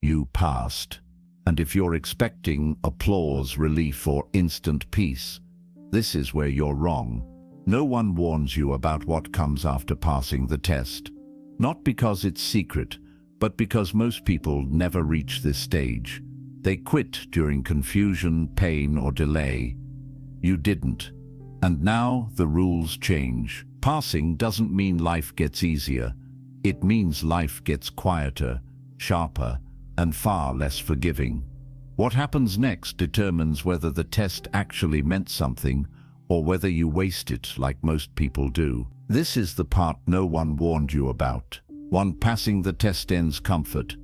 You passed. And if you're expecting applause, relief, or instant peace, this is where you're wrong. No one warns you about what comes after passing the test. Not because it's secret, but because most people never reach this stage. They quit during confusion, pain, or delay. You didn't. And now the rules change. Passing doesn't mean life gets easier. It means life gets quieter, sharper, and far less forgiving. What happens next determines whether the test actually meant something or whether you waste it like most people do. This is the part no one warned you about. One, passing the test ends comfort,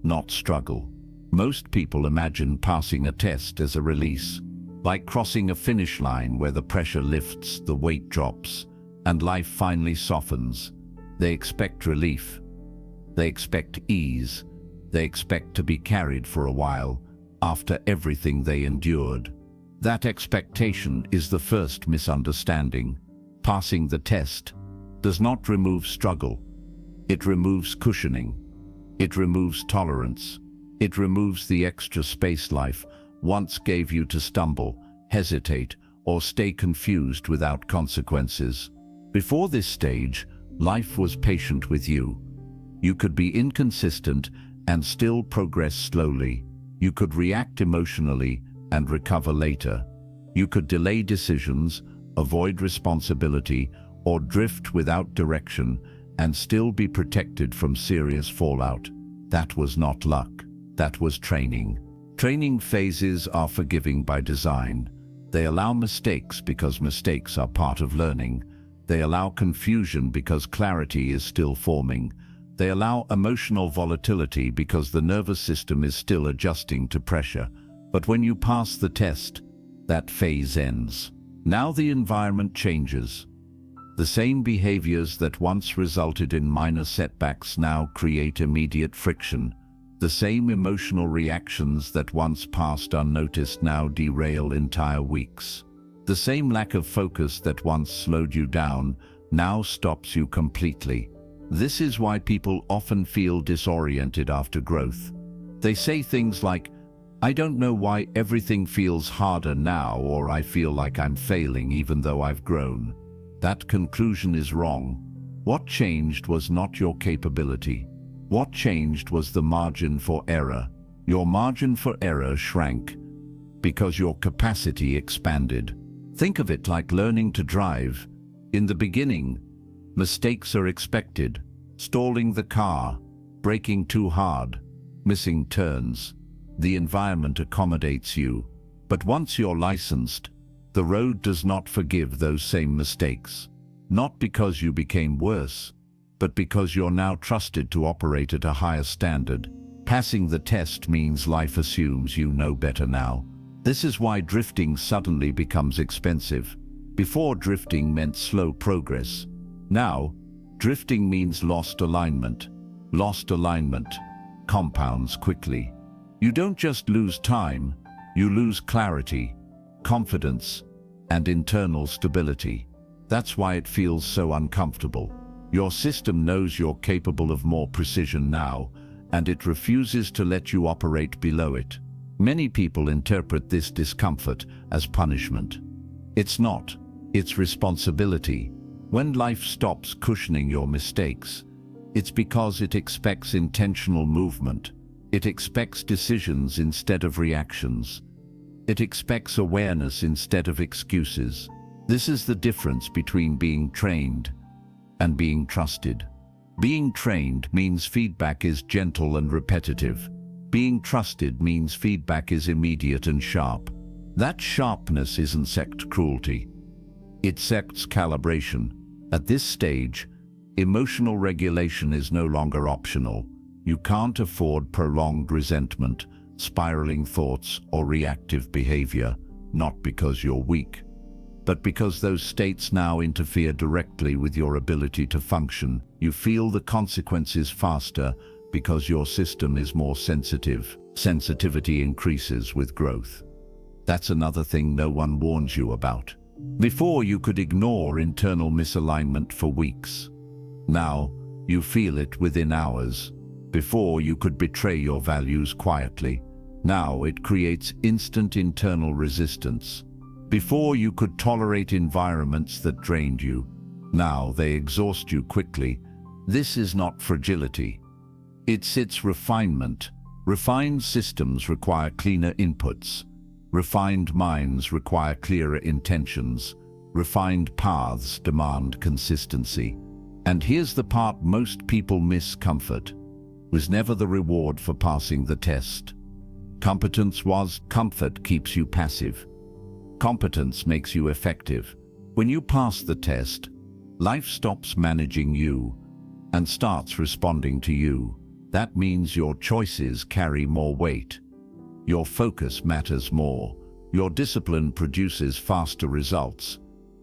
not struggle. Most people imagine passing a test as a release, like crossing a finish line where the pressure lifts, the weight drops, and life finally softens. They expect relief. They expect ease. They expect to be carried for a while after everything they endured. That expectation is the first misunderstanding. Passing the test does not remove struggle. It removes cushioning. It removes tolerance. It removes the extra space life once gave you to stumble, hesitate, or stay confused without consequences. Before this stage, life was patient with you. You could be inconsistent and still progress slowly. You could react emotionally and recover later. You could delay decisions, avoid responsibility, or drift without direction and still be protected from serious fallout. That was not luck. That was training. Training phases are forgiving by design. They allow mistakes because mistakes are part of learning. They allow confusion because clarity is still forming. They allow emotional volatility because the nervous system is still adjusting to pressure. But when you pass the test, that phase ends. Now the environment changes. The same behaviors that once resulted in minor setbacks now create immediate friction. The same emotional reactions that once passed unnoticed now derail entire weeks. The same lack of focus that once slowed you down now stops you completely. This is why people often feel disoriented after growth. They say things like, "I don't know why everything feels harder now," or "I feel like I'm failing even though I've grown." That conclusion is wrong. What changed was not your capability. What changed was the margin for error. Your margin for error shrank because your capacity expanded. Think of it like learning to drive. In the beginning, mistakes are expected. Stalling the car, braking too hard, missing turns. The environment accommodates you. But once you're licensed, the road does not forgive those same mistakes. Not because you became worse, but because you're now trusted to operate at a higher standard. Passing the test means life assumes you know better now. This is why drifting suddenly becomes expensive. Before, drifting meant slow progress. Now, drifting means lost alignment. Lost alignment compounds quickly. You don't just lose time, you lose clarity, confidence, and internal stability. That's why it feels so uncomfortable. Your system knows you're capable of more precision now, and it refuses to let you operate below it. Many people interpret this discomfort as punishment. It's not. It's responsibility. When life stops cushioning your mistakes, it's because it expects intentional movement. It expects decisions instead of reactions. It expects awareness instead of excuses. This is the difference between being trained and being trusted. Being trained means feedback is gentle and repetitive. Being trusted means feedback is immediate and sharp. That sharpness isn't sect cruelty. It sects calibration. At this stage, emotional regulation is no longer optional. You can't afford prolonged resentment, spiraling thoughts, or reactive behavior, not because you're weak, but because those states now interfere directly with your ability to function. You feel the consequences faster because your system is more sensitive. Sensitivity increases with growth. That's another thing no one warns you about. Before, you could ignore internal misalignment for weeks. Now, you feel it within hours. Before, you could betray your values quietly. Now it creates instant internal resistance. Before, you could tolerate environments that drained you. Now they exhaust you quickly. This is not fragility. It's refinement. Refined systems require cleaner inputs. Refined minds require clearer intentions. Refined paths demand consistency. And here's the part most people miss: comfort was never the reward for passing the test. Competence was. Comfort keeps you passive. Competence makes you effective. When you pass the test, life stops managing you and starts responding to you. That means your choices carry more weight. Your focus matters more. Your discipline produces faster results.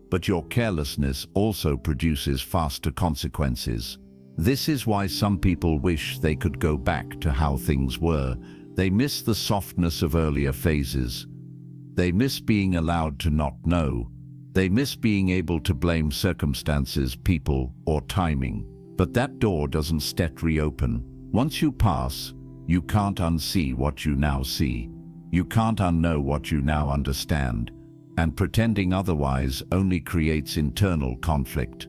But your carelessness also produces faster consequences. This is why some people wish they could go back to how things were. They miss the softness of earlier phases. They miss being allowed to not know. They miss being able to blame circumstances, people, or timing. But that door doesn't reopen. Once you pass, you can't unsee what you now see. You can't unknow what you now understand. And pretending otherwise only creates internal conflict.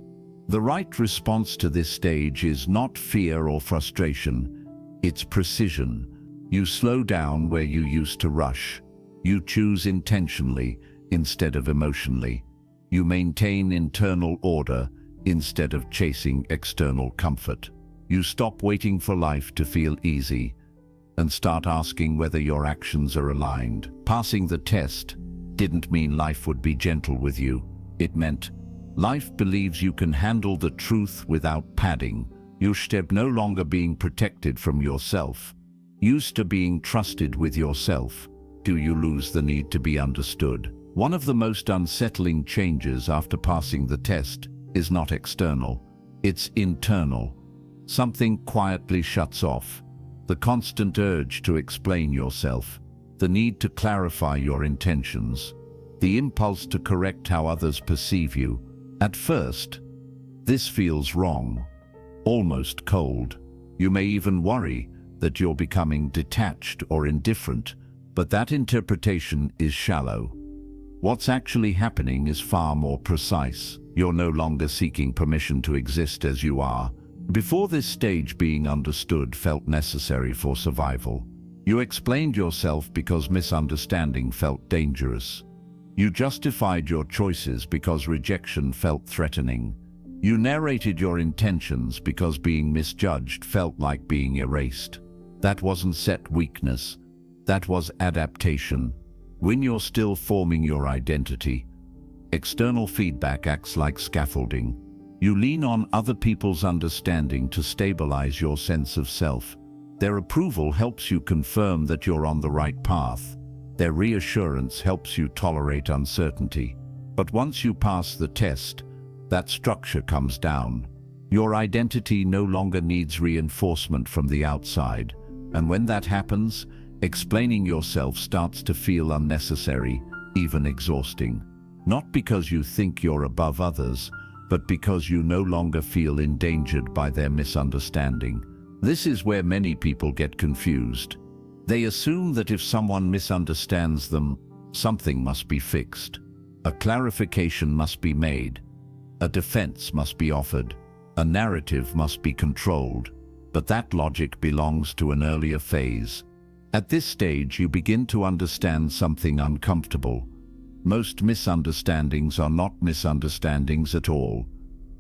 The right response to this stage is not fear or frustration. It's precision. You slow down where you used to rush. You choose intentionally instead of emotionally. You maintain internal order instead of chasing external comfort. You stop waiting for life to feel easy and start asking whether your actions are aligned. Passing the test didn't mean life would be gentle with you. It meant life believes you can handle the truth without padding. Used to no longer being protected from yourself. Used to being trusted with yourself. Do you lose the need to be understood? One of the most unsettling changes after passing the test is not external. It's internal. Something quietly shuts off. The constant urge to explain yourself. The need to clarify your intentions. The impulse to correct how others perceive you. At first, this feels wrong, almost cold. You may even worry that you're becoming detached or indifferent, but that interpretation is shallow. What's actually happening is far more precise. You're no longer seeking permission to exist as you are. Before this stage, being understood felt necessary for survival. You explained yourself because misunderstanding felt dangerous. You justified your choices because rejection felt threatening. You narrated your intentions because being misjudged felt like being erased. That wasn't set weakness. That was adaptation. When you're still forming your identity, external feedback acts like scaffolding. You lean on other people's understanding to stabilize your sense of self. Their approval helps you confirm that you're on the right path. Their reassurance helps you tolerate uncertainty. But once you pass the test, that structure comes down. Your identity no longer needs reinforcement from the outside. And when that happens, explaining yourself starts to feel unnecessary, even exhausting. Not because you think you're above others, but because you no longer feel endangered by their misunderstanding. This is where many people get confused. They assume that if someone misunderstands them, something must be fixed. A clarification must be made. A defense must be offered. A narrative must be controlled. But that logic belongs to an earlier phase. At this stage, you begin to understand something uncomfortable. Most misunderstandings are not misunderstandings at all.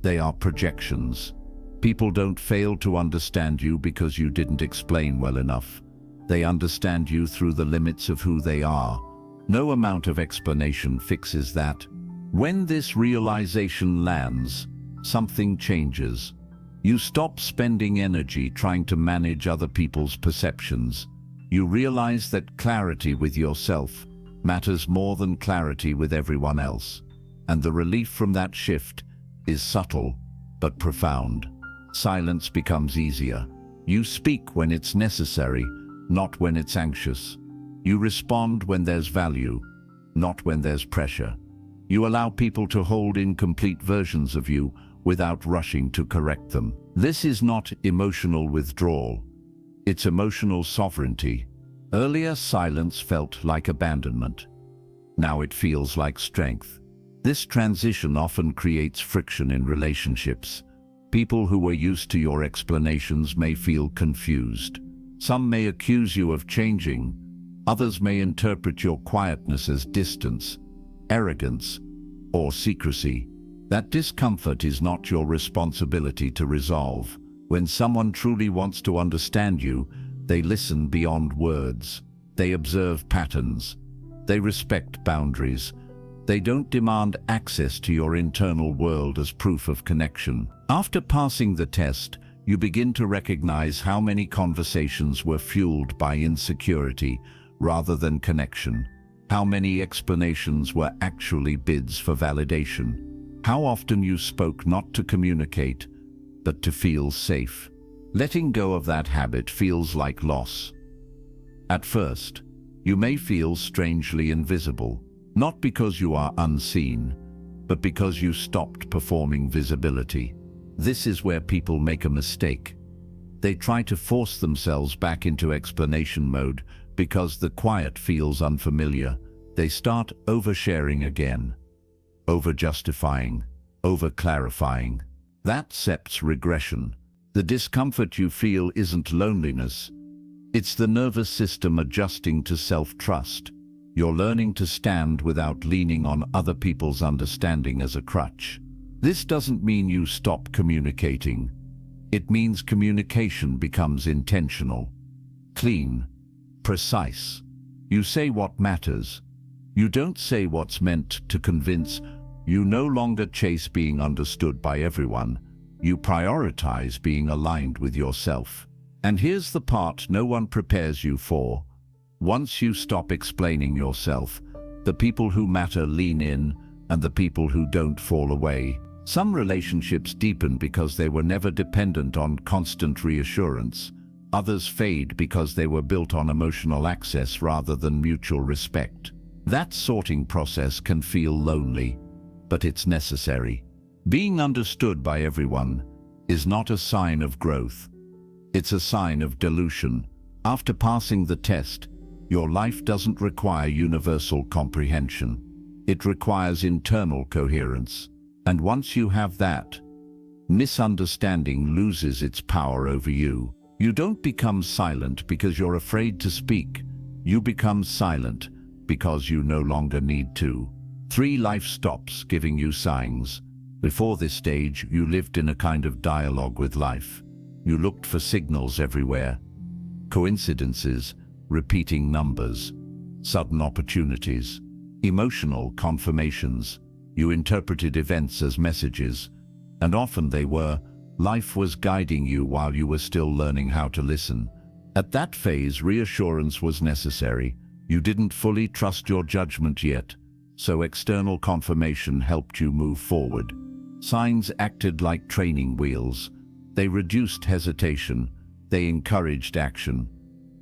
They are projections. People don't fail to understand you because you didn't explain well enough. They understand you through the limits of who they are. No amount of explanation fixes that. When this realization lands, something changes. You stop spending energy trying to manage other people's perceptions. You realize that clarity with yourself matters more than clarity with everyone else. And the relief from that shift is subtle but profound. Silence becomes easier. You speak when it's necessary, not when it's anxious. You respond when there's value, not when there's pressure. You allow people to hold incomplete versions of you without rushing to correct them. This is not emotional withdrawal. It's emotional sovereignty. Earlier, silence felt like abandonment. Now it feels like strength. This transition often creates friction in relationships. People who were used to your explanations may feel confused. Some may accuse you of changing. Others may interpret your quietness as distance, arrogance, or secrecy. That discomfort is not your responsibility to resolve. When someone truly wants to understand you, they listen beyond words. They observe patterns. They respect boundaries. They don't demand access to your internal world as proof of connection. After passing the test, you begin to recognize how many conversations were fueled by insecurity rather than connection. How many explanations were actually bids for validation. How often you spoke not to communicate, but to feel safe. Letting go of that habit feels like loss. At first, you may feel strangely invisible, not because you are unseen, but because you stopped performing visibility. This is where people make a mistake. They try to force themselves back into explanation mode because the quiet feels unfamiliar. They start oversharing again, over-justifying, over-clarifying. That sets regression. The discomfort you feel isn't loneliness. It's the nervous system adjusting to self-trust. You're learning to stand without leaning on other people's understanding as a crutch. This doesn't mean you stop communicating. It means communication becomes intentional, clean, precise. You say what matters. You don't say what's meant to convince. You no longer chase being understood by everyone. You prioritize being aligned with yourself. And here's the part no one prepares you for. Once you stop explaining yourself, the people who matter lean in, and the people who don't fall away. Some relationships deepen because they were never dependent on constant reassurance. Others fade because they were built on emotional access rather than mutual respect. That sorting process can feel lonely, but it's necessary. Being understood by everyone is not a sign of growth. It's a sign of dilution. After passing the test, your life doesn't require universal comprehension. It requires internal coherence. And once you have that, misunderstanding loses its power over you. You don't become silent because you're afraid to speak. You become silent because you no longer need to. 3. Life stops giving you signs. Before this stage, you lived in a kind of dialogue with life. You looked for signals everywhere. Coincidences, repeating numbers, sudden opportunities, emotional confirmations. You interpreted events as messages, and often they were. Life was guiding you while you were still learning how to listen. At that phase, reassurance was necessary. You didn't fully trust your judgment yet, so external confirmation helped you move forward. Signs acted like training wheels. They reduced hesitation. They encouraged action.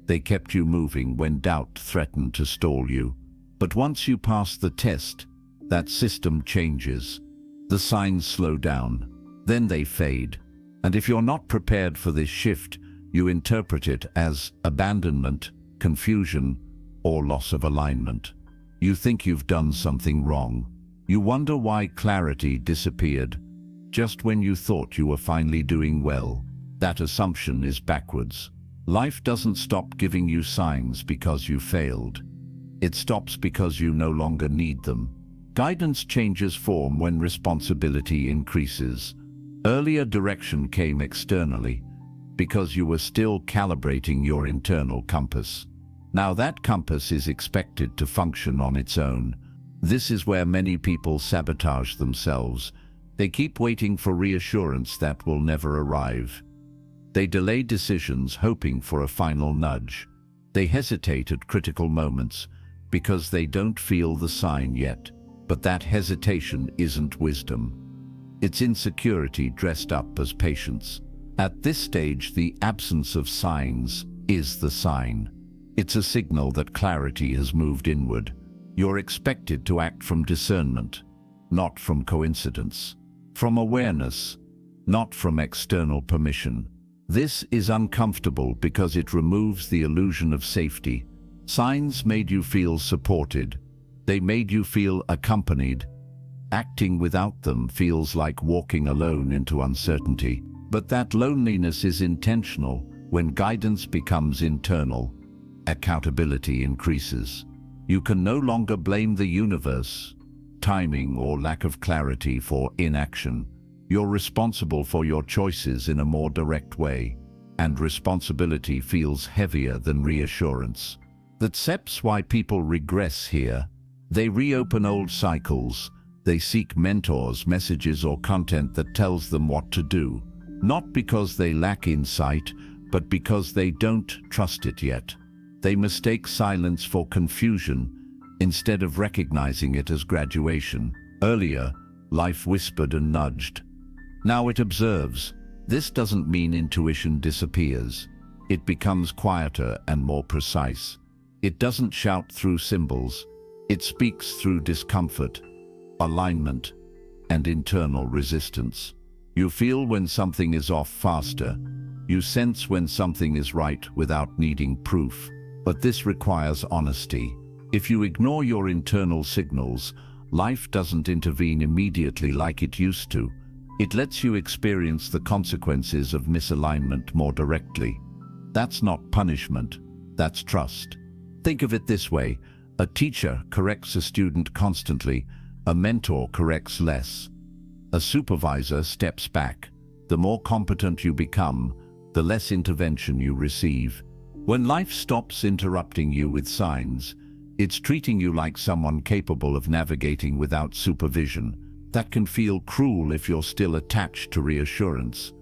They kept you moving when doubt threatened to stall you. But once you pass the test, that system changes. The signs slow down. Then they fade. And if you're not prepared for this shift, you interpret it as abandonment, confusion, or loss of alignment. You think you've done something wrong. You wonder why clarity disappeared just when you thought you were finally doing well. That assumption is backwards. Life doesn't stop giving you signs because you failed. It stops because you no longer need them. Guidance changes form when responsibility increases. Earlier direction came externally because you were still calibrating your internal compass. Now that compass is expected to function on its own. This is where many people sabotage themselves. They keep waiting for reassurance that will never arrive. They delay decisions hoping for a final nudge. They hesitate at critical moments because they don't feel the sign yet. But that hesitation isn't wisdom. It's insecurity dressed up as patience. At this stage, the absence of signs is the sign. It's a signal that clarity has moved inward. You're expected to act from discernment, not from coincidence. From awareness, not from external permission. This is uncomfortable because it removes the illusion of safety. Signs made you feel supported. They made you feel accompanied. Acting without them feels like walking alone into uncertainty. But that loneliness is intentional. When guidance becomes internal, accountability increases. You can no longer blame the universe, timing, or lack of clarity for inaction. You're responsible for your choices in a more direct way, and responsibility feels heavier than reassurance. That's why people regress here. They reopen old cycles. They seek mentors, messages, or content that tells them what to do. Not because they lack insight, but because they don't trust it yet. They mistake silence for confusion instead of recognizing it as graduation. Earlier, life whispered and nudged. Now it observes. This doesn't mean intuition disappears. It becomes quieter and more precise. It doesn't shout through symbols. It speaks through discomfort, alignment, and internal resistance. You feel when something is off faster. You sense when something is right without needing proof. But this requires honesty. If you ignore your internal signals, life doesn't intervene immediately like it used to. It lets you experience the consequences of misalignment more directly. That's not punishment, that's trust. Think of it this way: a teacher corrects a student constantly, a mentor corrects less. A supervisor steps back. The more competent you become, the less intervention you receive. When life stops interrupting you with signs, it's treating you like someone capable of navigating without supervision. That can feel cruel if you're still attached to reassurance.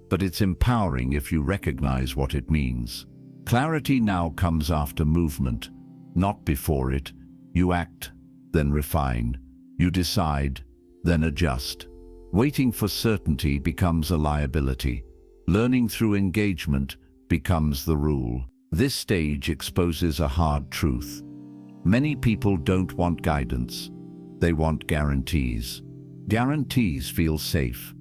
But it's empowering if you recognize what it means. Clarity now comes after movement, not before it. You act, then refine. You decide, then adjust. Waiting for certainty becomes a liability. Learning through engagement becomes the rule. This stage exposes a hard truth. Many people don't want guidance. They want guarantees. Guarantees feel safe.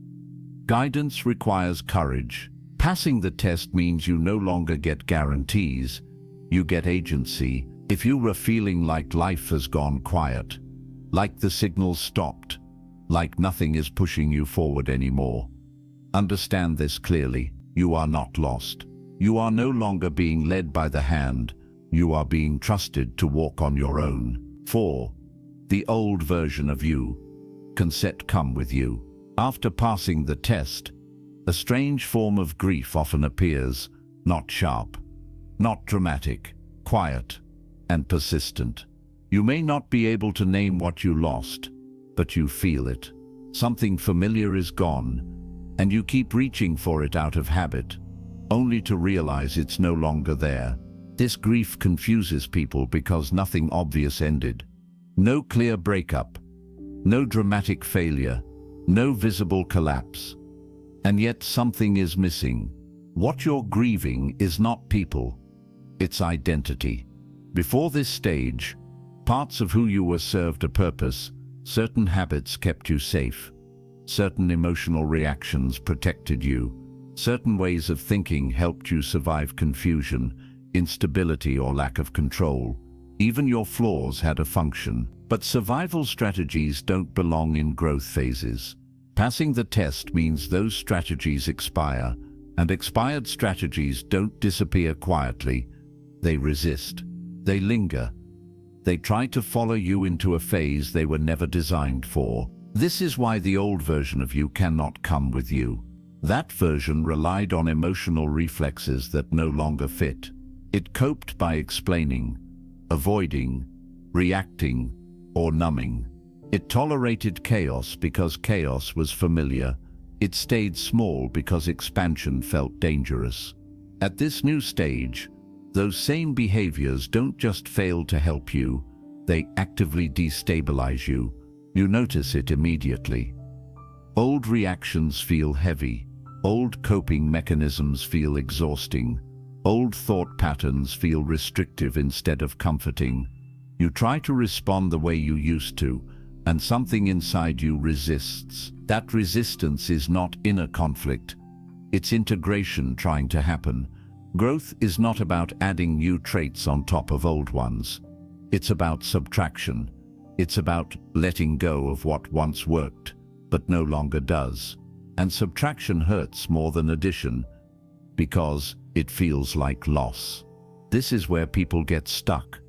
Guidance requires courage. Passing the test means you no longer get guarantees. You get agency. If you were feeling like life has gone quiet, like the signals stopped, like nothing is pushing you forward anymore, understand this clearly. You are not lost. You are no longer being led by the hand. You are being trusted to walk on your own. 4. The old version of you can come with you. After passing the test, a strange form of grief often appears, not sharp, not dramatic, quiet, and persistent. You may not be able to name what you lost, but you feel it. Something familiar is gone, and you keep reaching for it out of habit, only to realize it's no longer there. This grief confuses people because nothing obvious ended. No clear breakup, no dramatic failure, no visible collapse. And yet something is missing. What you're grieving is not people, it's identity. Before this stage, parts of who you were served a purpose. Certain habits kept you safe. Certain emotional reactions protected you. Certain ways of thinking helped you survive confusion, instability, or lack of control. Even your flaws had a function. But survival strategies don't belong in growth phases. Passing the test means those strategies expire, and expired strategies don't disappear quietly. They resist. They linger. They try to follow you into a phase they were never designed for. This is why the old version of you cannot come with you. That version relied on emotional reflexes that no longer fit. It coped by explaining, avoiding, reacting, or numbing. It tolerated chaos because chaos was familiar. It stayed small because expansion felt dangerous. At this new stage, those same behaviors don't just fail to help you, they actively destabilize you. You notice it immediately. Old reactions feel heavy. Old coping mechanisms feel exhausting. Old thought patterns feel restrictive instead of comforting. You try to respond the way you used to, and something inside you resists. That resistance is not inner conflict. It's integration trying to happen. Growth is not about adding new traits on top of old ones. It's about subtraction. It's about letting go of what once worked, but no longer does. And subtraction hurts more than addition, because it feels like loss. This is where people get stuck.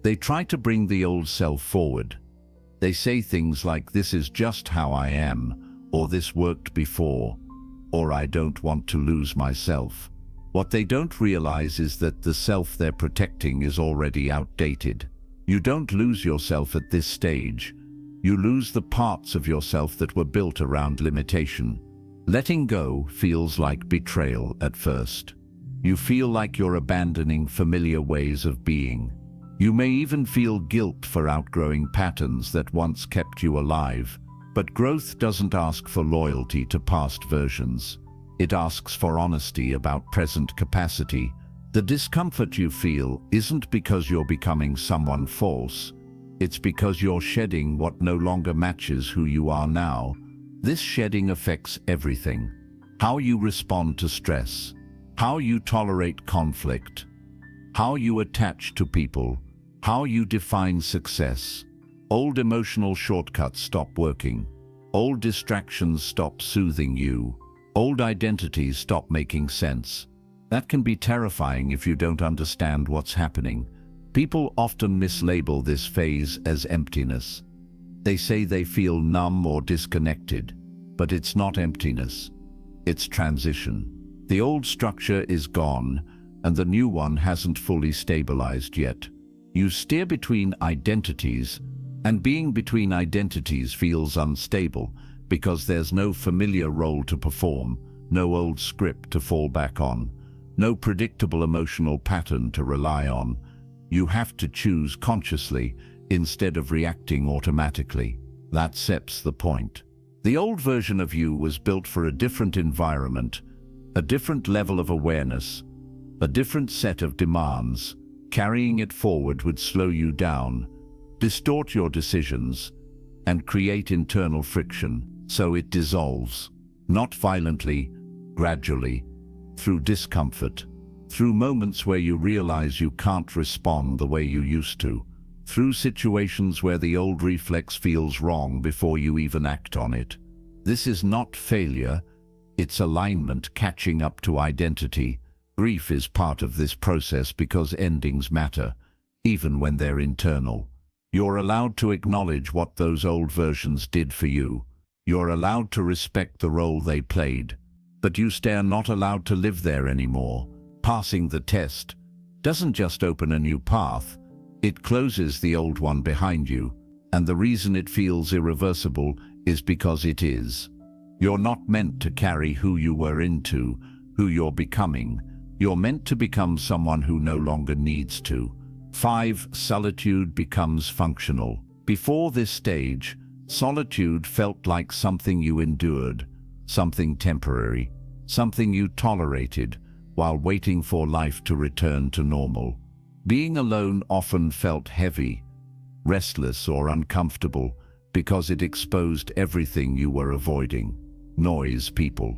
They try to bring the old self forward. They say things like, "This is just how I am," or "This worked before," or "I don't want to lose myself." What they don't realize is that the self they're protecting is already outdated. You don't lose yourself at this stage. You lose the parts of yourself that were built around limitation. Letting go feels like betrayal at first. You feel like you're abandoning familiar ways of being. You may even feel guilt for outgrowing patterns that once kept you alive. But growth doesn't ask for loyalty to past versions. It asks for honesty about present capacity. The discomfort you feel isn't because you're becoming someone false. It's because you're shedding what no longer matches who you are now. This shedding affects everything. How you respond to stress, how you tolerate conflict, how you attach to people, how you define success. Old emotional shortcuts stop working. Old distractions stop soothing you. Old identities stop making sense. That can be terrifying if you don't understand what's happening. People often mislabel this phase as emptiness. They say they feel numb or disconnected, but it's not emptiness. It's transition. The old structure is gone, and the new one hasn't fully stabilized yet. You steer between identities, and being between identities feels unstable because there's no familiar role to perform, no old script to fall back on, no predictable emotional pattern to rely on. You have to choose consciously instead of reacting automatically. That sets the point. The old version of you was built for a different environment, a different level of awareness, a different set of demands. Carrying it forward would slow you down, distort your decisions, and create internal friction, so it dissolves. Not violently, gradually, through discomfort, through moments where you realize you can't respond the way you used to, through situations where the old reflex feels wrong before you even act on it. This is not failure, it's alignment catching up to identity. Grief is part of this process because endings matter, even when they're internal. You're allowed to acknowledge what those old versions did for you. You're allowed to respect the role they played. But you are not allowed to live there anymore. Passing the test doesn't just open a new path, it closes the old one behind you. And the reason it feels irreversible is because it is. You're not meant to carry who you were into, who you're becoming. You're meant to become someone who no longer needs to. 5. Solitude becomes functional. Before this stage, solitude felt like something you endured, something temporary, something you tolerated while waiting for life to return to normal. Being alone often felt heavy, restless or uncomfortable because it exposed everything you were avoiding. Noise, people,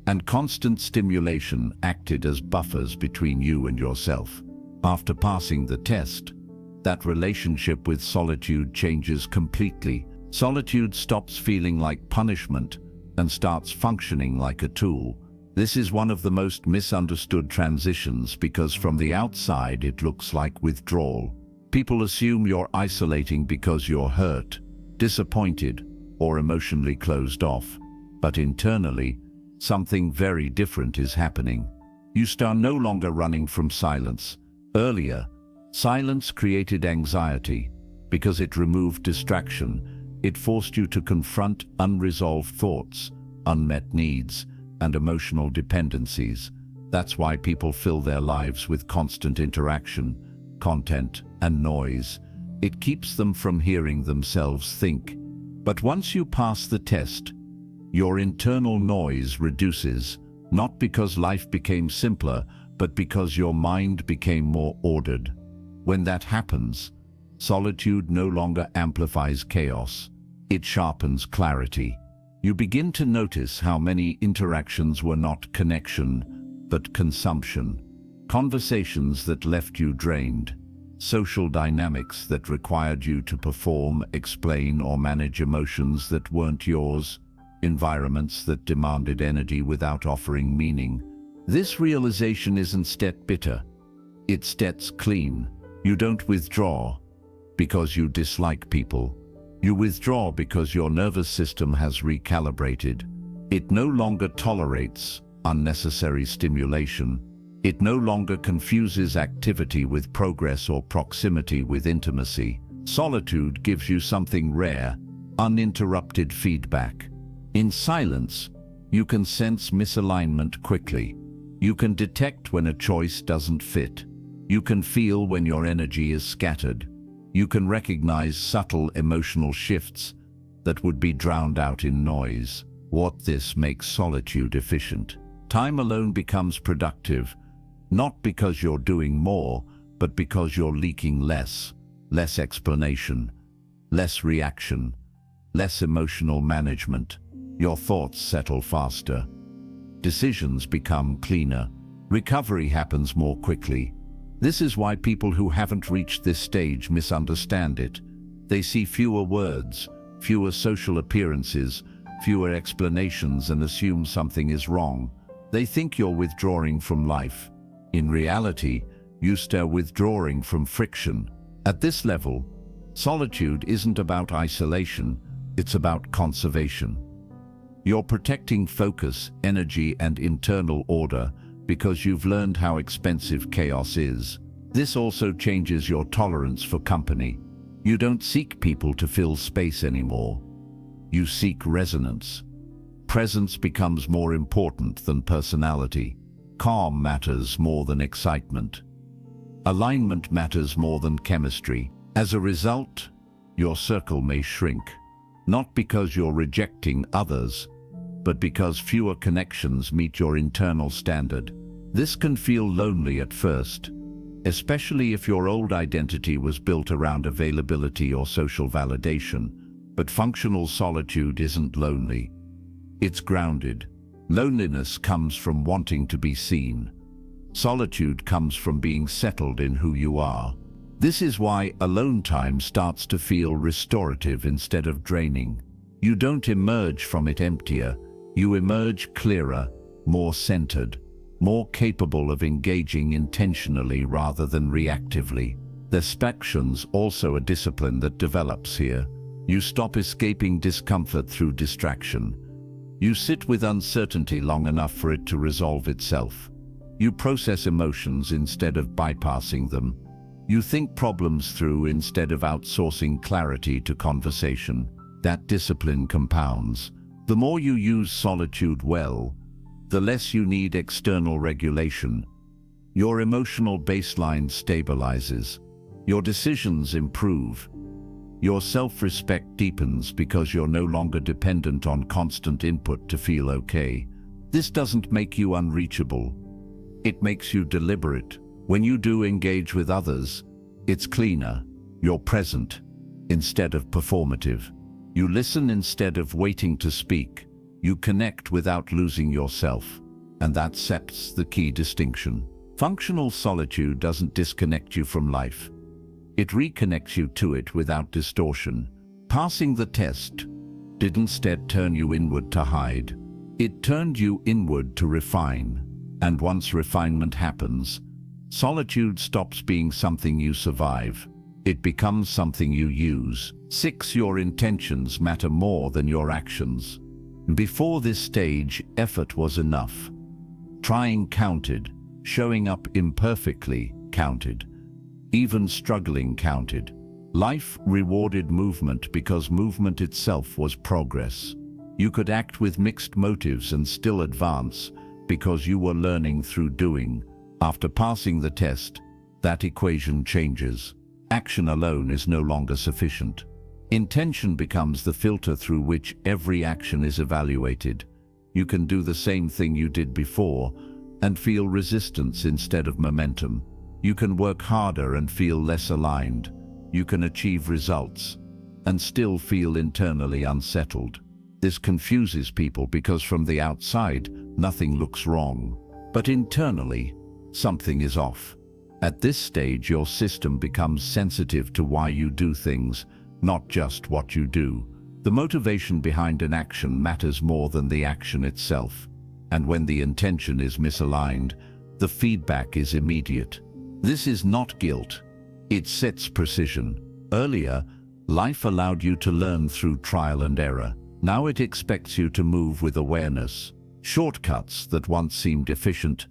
and constant stimulation acted as buffers between you and yourself. After passing the test, that relationship with solitude changes completely. Solitude stops feeling like punishment and starts functioning like a tool. This is one of the most misunderstood transitions because from the outside it looks like withdrawal. People assume you're isolating because you're hurt, disappointed, or emotionally closed off. But internally, something very different is happening. You start no longer running from silence. Earlier, silence created anxiety because it removed distraction. It forced you to confront unresolved thoughts, unmet needs, and emotional dependencies. That's why people fill their lives with constant interaction, content, and noise. It keeps them from hearing themselves think. But once you pass the test, your internal noise reduces, not because life became simpler, but because your mind became more ordered. When that happens, solitude no longer amplifies chaos. It sharpens clarity. You begin to notice how many interactions were not connection, but consumption. Conversations that left you drained. Social dynamics that required you to perform, explain, or manage emotions that weren't yours. Environments that demanded energy without offering meaning. This realization isn't stet bitter. It's stets clean. You don't withdraw because you dislike people. You withdraw because your nervous system has recalibrated. It no longer tolerates unnecessary stimulation. It no longer confuses activity with progress or proximity with intimacy. Solitude gives you something rare, uninterrupted feedback. In silence, you can sense misalignment quickly. You can detect when a choice doesn't fit. You can feel when your energy is scattered. You can recognize subtle emotional shifts that would be drowned out in noise. This makes solitude efficient. Time alone becomes productive, not because you're doing more, but because you're leaking less. Less explanation, less reaction, less emotional management. Your thoughts settle faster. Decisions become cleaner. Recovery happens more quickly. This is why people who haven't reached this stage misunderstand it. They see fewer words, fewer social appearances, fewer explanations, and assume something is wrong. They think you're withdrawing from life. In reality, you're withdrawing from friction. At this level, solitude isn't about isolation, it's about conservation. You're protecting focus, energy, and internal order because you've learned how expensive chaos is. This also changes your tolerance for company. You don't seek people to fill space anymore. You seek resonance. Presence becomes more important than personality. Calm matters more than excitement. Alignment matters more than chemistry. As a result, your circle may shrink, not because you're rejecting others, but because fewer connections meet your internal standard. This can feel lonely at first, especially if your old identity was built around availability or social validation. But functional solitude isn't lonely. It's grounded. Loneliness comes from wanting to be seen. Solitude comes from being settled in who you are. This is why alone time starts to feel restorative instead of draining. You don't emerge from it emptier. You emerge clearer, more centered, more capable of engaging intentionally rather than reactively. There's also a discipline that develops here. You stop escaping discomfort through distraction. You sit with uncertainty long enough for it to resolve itself. You process emotions instead of bypassing them. You think problems through instead of outsourcing clarity to conversation. That discipline compounds. The more you use solitude well, the less you need external regulation. Your emotional baseline stabilizes. Your decisions improve. Your self-respect deepens because you're no longer dependent on constant input to feel okay. This doesn't make you unreachable. It makes you deliberate. When you do engage with others, it's cleaner. You're present instead of performative. You listen instead of waiting to speak. You connect without losing yourself. And that sets the key distinction. Functional solitude doesn't disconnect you from life. It reconnects you to it without distortion. Passing the test didn't instead turn you inward to hide. It turned you inward to refine. And once refinement happens, solitude stops being something you survive. It becomes something you use. 6. Your intentions matter more than your actions. Before this stage, effort was enough. Trying counted. Showing up imperfectly counted. Even struggling counted. Life rewarded movement because movement itself was progress. You could act with mixed motives and still advance because you were learning through doing. After passing the test, that equation changes. Action alone is no longer sufficient. Intention becomes the filter through which every action is evaluated. You can do the same thing you did before and feel resistance instead of momentum. You can work harder and feel less aligned. You can achieve results and still feel internally unsettled. This confuses people because from the outside, nothing looks wrong. But internally, something is off. At this stage, your system becomes sensitive to why you do things, not just what you do. The motivation behind an action matters more than the action itself. And when the intention is misaligned, the feedback is immediate. This is not guilt. It sets precision. Earlier, life allowed you to learn through trial and error. Now it expects you to move with awareness. Shortcuts that once seemed efficient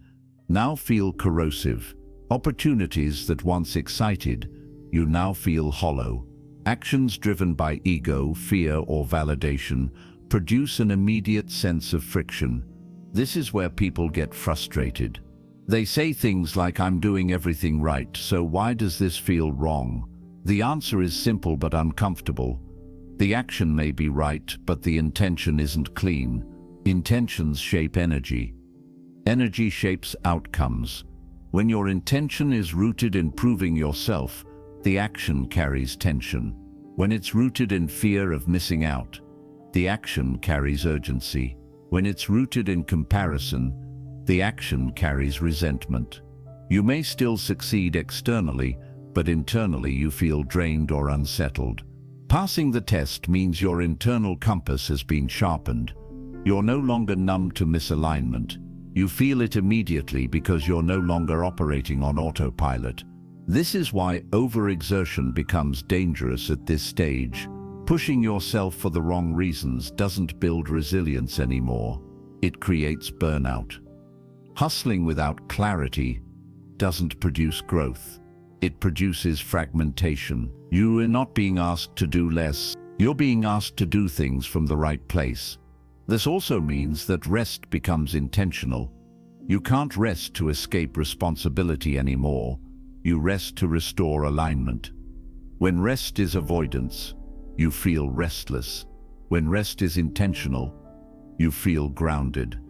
now feel corrosive. Opportunities that once excited you now feel hollow. Actions driven by ego, fear, or validation produce an immediate sense of friction. This is where people get frustrated. They say things like, "I'm doing everything right, so why does this feel wrong?" The answer is simple but uncomfortable. The action may be right, but the intention isn't clean. Intentions shape energy. Energy shapes outcomes. When your intention is rooted in proving yourself, the action carries tension. When it's rooted in fear of missing out, the action carries urgency. When it's rooted in comparison, the action carries resentment. You may still succeed externally, but internally you feel drained or unsettled. Passing the test means your internal compass has been sharpened. You're no longer numb to misalignment. You feel it immediately because you're no longer operating on autopilot. This is why overexertion becomes dangerous at this stage. Pushing yourself for the wrong reasons doesn't build resilience anymore. It creates burnout. Hustling without clarity doesn't produce growth. It produces fragmentation. You are not being asked to do less. You're being asked to do things from the right place. This also means that rest becomes intentional. You can't rest to escape responsibility anymore. You rest to restore alignment. When rest is avoidance, you feel restless. When rest is intentional, you feel grounded.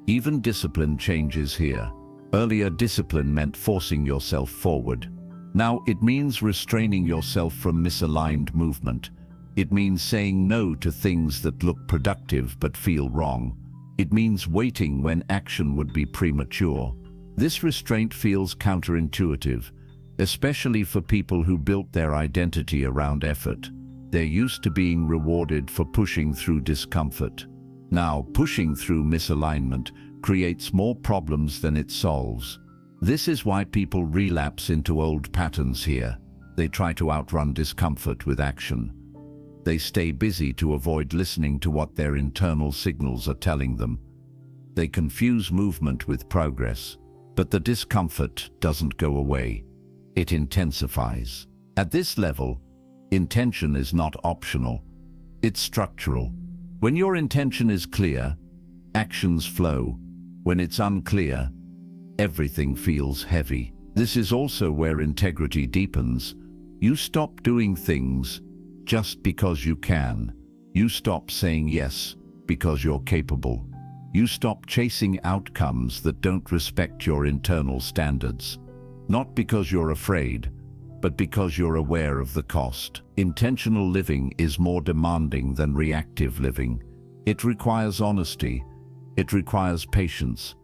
Even discipline changes here. Earlier, discipline meant forcing yourself forward. Now it means restraining yourself from misaligned movement. It means saying no to things that look productive but feel wrong. It means waiting when action would be premature. This restraint feels counterintuitive, especially for people who built their identity around effort. They're used to being rewarded for pushing through discomfort. Now, pushing through misalignment creates more problems than it solves. This is why people relapse into old patterns here. They try to outrun discomfort with action. They stay busy to avoid listening to what their internal signals are telling them. They confuse movement with progress, but the discomfort doesn't go away. It intensifies. At this level, intention is not optional. It's structural. When your intention is clear, actions flow. When it's unclear, everything feels heavy. This is also where integrity deepens. You stop doing things just because you can. You stop saying yes because you're capable. You stop chasing outcomes that don't respect your internal standards. Not because you're afraid, but because you're aware of the cost. Intentional living is more demanding than reactive living. It requires honesty. It requires patience.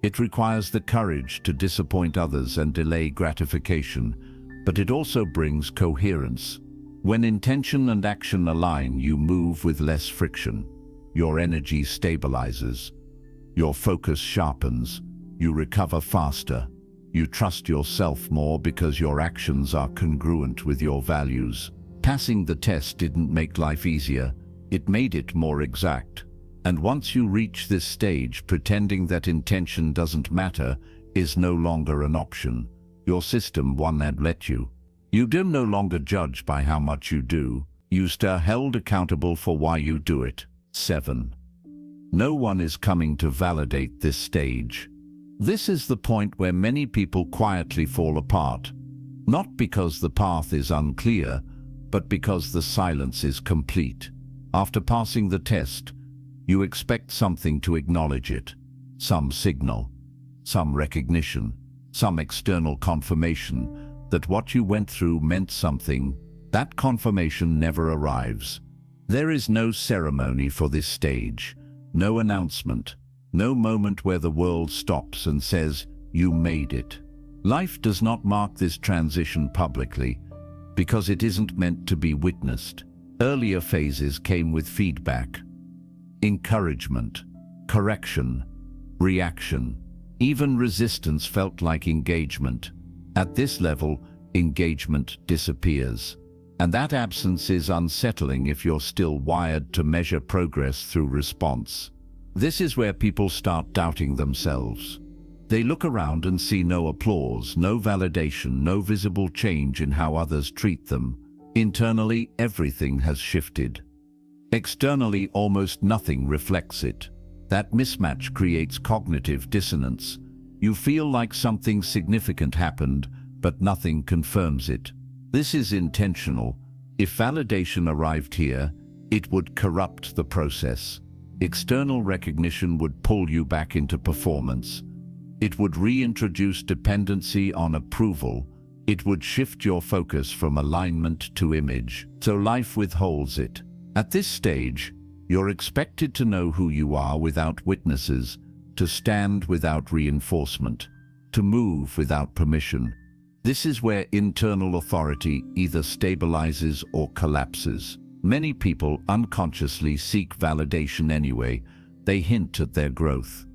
It requires the courage to disappoint others and delay gratification, but it also brings coherence. When intention and action align, you move with less friction. Your energy stabilizes. Your focus sharpens. You recover faster. You trust yourself more because your actions are congruent with your values. Passing the test didn't make life easier. It made it more exact. And once you reach this stage, pretending that intention doesn't matter is no longer an option. Your system won't let you. You do no longer judge by how much you do. You are held accountable for why you do it. 7. No one is coming to validate this stage. This is the point where many people quietly fall apart. Not because the path is unclear, but because the silence is complete. After passing the test, you expect something to acknowledge it. Some signal, some recognition, some external confirmation that what you went through meant something. That confirmation never arrives. There is no ceremony for this stage, no announcement, no moment where the world stops and says, "You made it." Life does not mark this transition publicly, because it isn't meant to be witnessed. Earlier phases came with feedback, encouragement, correction, reaction. Even resistance felt like engagement. At this level, engagement disappears. And that absence is unsettling if you're still wired to measure progress through response. This is where people start doubting themselves. They look around and see no applause, no validation, no visible change in how others treat them. Internally, everything has shifted. Externally, almost nothing reflects it. That mismatch creates cognitive dissonance. You feel like something significant happened, but nothing confirms it. This is intentional. If validation arrived here, it would corrupt the process. External recognition would pull you back into performance. It would reintroduce dependency on approval. It would shift your focus from alignment to image. So life withholds it. At this stage, you're expected to know who you are without witnesses, to stand without reinforcement, to move without permission. This is where internal authority either stabilizes or collapses. Many people unconsciously seek validation anyway. They hint at their growth.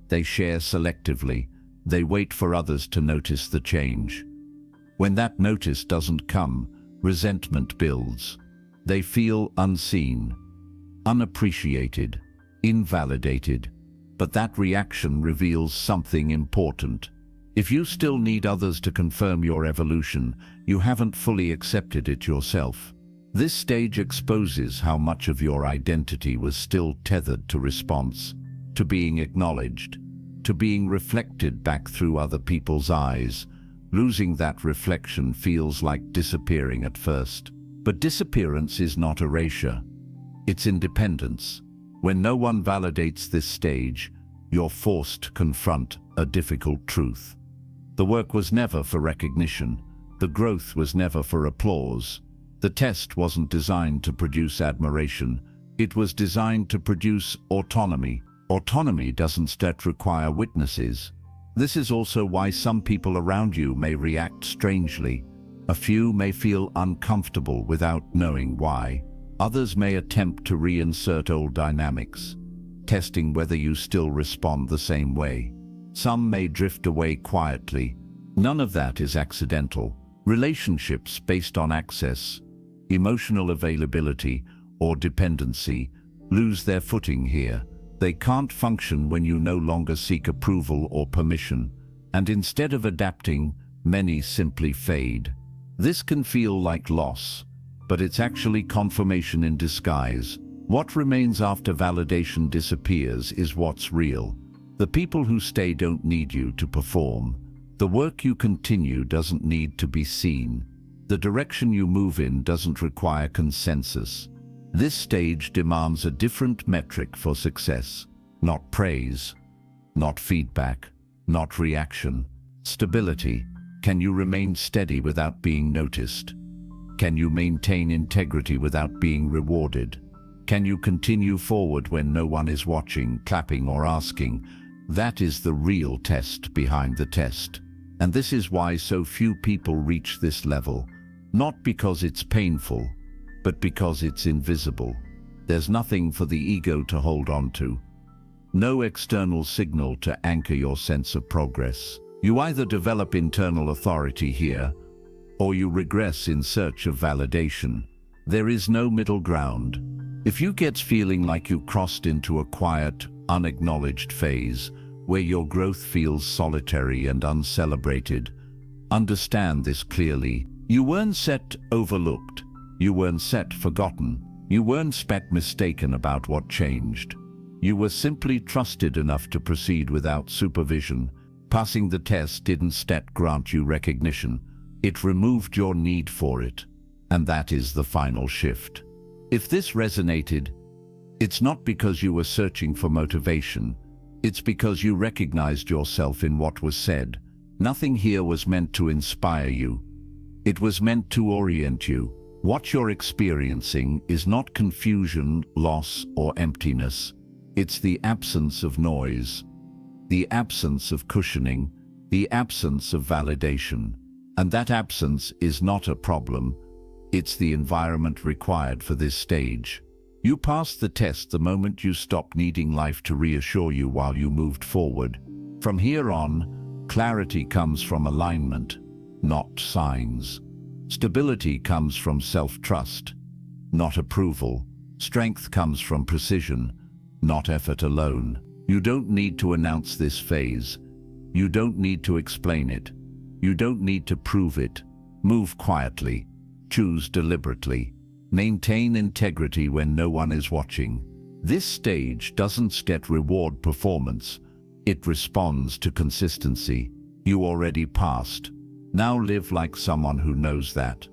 They share selectively. They wait for others to notice the change. When that notice doesn't come, resentment builds. They feel unseen, unappreciated, invalidated. But that reaction reveals something important. If you still need others to confirm your evolution, you haven't fully accepted it yourself. This stage exposes how much of your identity was still tethered to response, to being acknowledged, to being reflected back through other people's eyes. Losing that reflection feels like disappearing at first. But disappearance is not erasure. It's independence. When no one validates this stage, you're forced to confront a difficult truth. The work was never for recognition. The growth was never for applause. The test wasn't designed to produce admiration. It was designed to produce autonomy. Autonomy doesn't yet require witnesses. This is also why some people around you may react strangely. A few may feel uncomfortable without knowing why. Others may attempt to reinsert old dynamics, testing whether you still respond the same way. Some may drift away quietly. None of that is accidental. Relationships based on access, emotional availability, or dependency lose their footing here. They can't function when you no longer seek approval or permission, and instead of adapting, many simply fade. This can feel like loss, but it's actually confirmation in disguise. What remains after validation disappears is what's real. The people who stay don't need you to perform. The work you continue doesn't need to be seen. The direction you move in doesn't require consensus. This stage demands a different metric for success. Not praise, not feedback, not reaction. Stability. Can you remain steady without being noticed? Can you maintain integrity without being rewarded? Can you continue forward when no one is watching, clapping, or asking? That is the real test behind the test. And this is why so few people reach this level. Not because it's painful, but because it's invisible. There's nothing for the ego to hold on to. No external signal to anchor your sense of progress. You either develop internal authority here, or you regress in search of validation. There is no middle ground. If you get feeling like you crossed into a quiet, unacknowledged phase, where your growth feels solitary and uncelebrated, understand this clearly. You weren't set overlooked. You weren't set forgotten. You weren't mistaken about what changed. You were simply trusted enough to proceed without supervision. Passing the test didn't grant you recognition. It removed your need for it. And that is the final shift. If this resonated, it's not because you were searching for motivation. It's because you recognized yourself in what was said. Nothing here was meant to inspire you. It was meant to orient you. What you're experiencing is not confusion, loss, or emptiness. It's the absence of noise, the absence of cushioning, the absence of validation. And that absence is not a problem. It's the environment required for this stage. You passed the test the moment you stopped needing life to reassure you while you moved forward. From here on, clarity comes from alignment, not signs. Stability comes from self-trust, not approval. Strength comes from precision, not effort alone. You don't need to announce this phase. You don't need to explain it. You don't need to prove it. Move quietly. Choose deliberately. Maintain integrity when no one is watching. This stage doesn't get reward performance. It responds to consistency. You already passed. Now live like someone who knows that.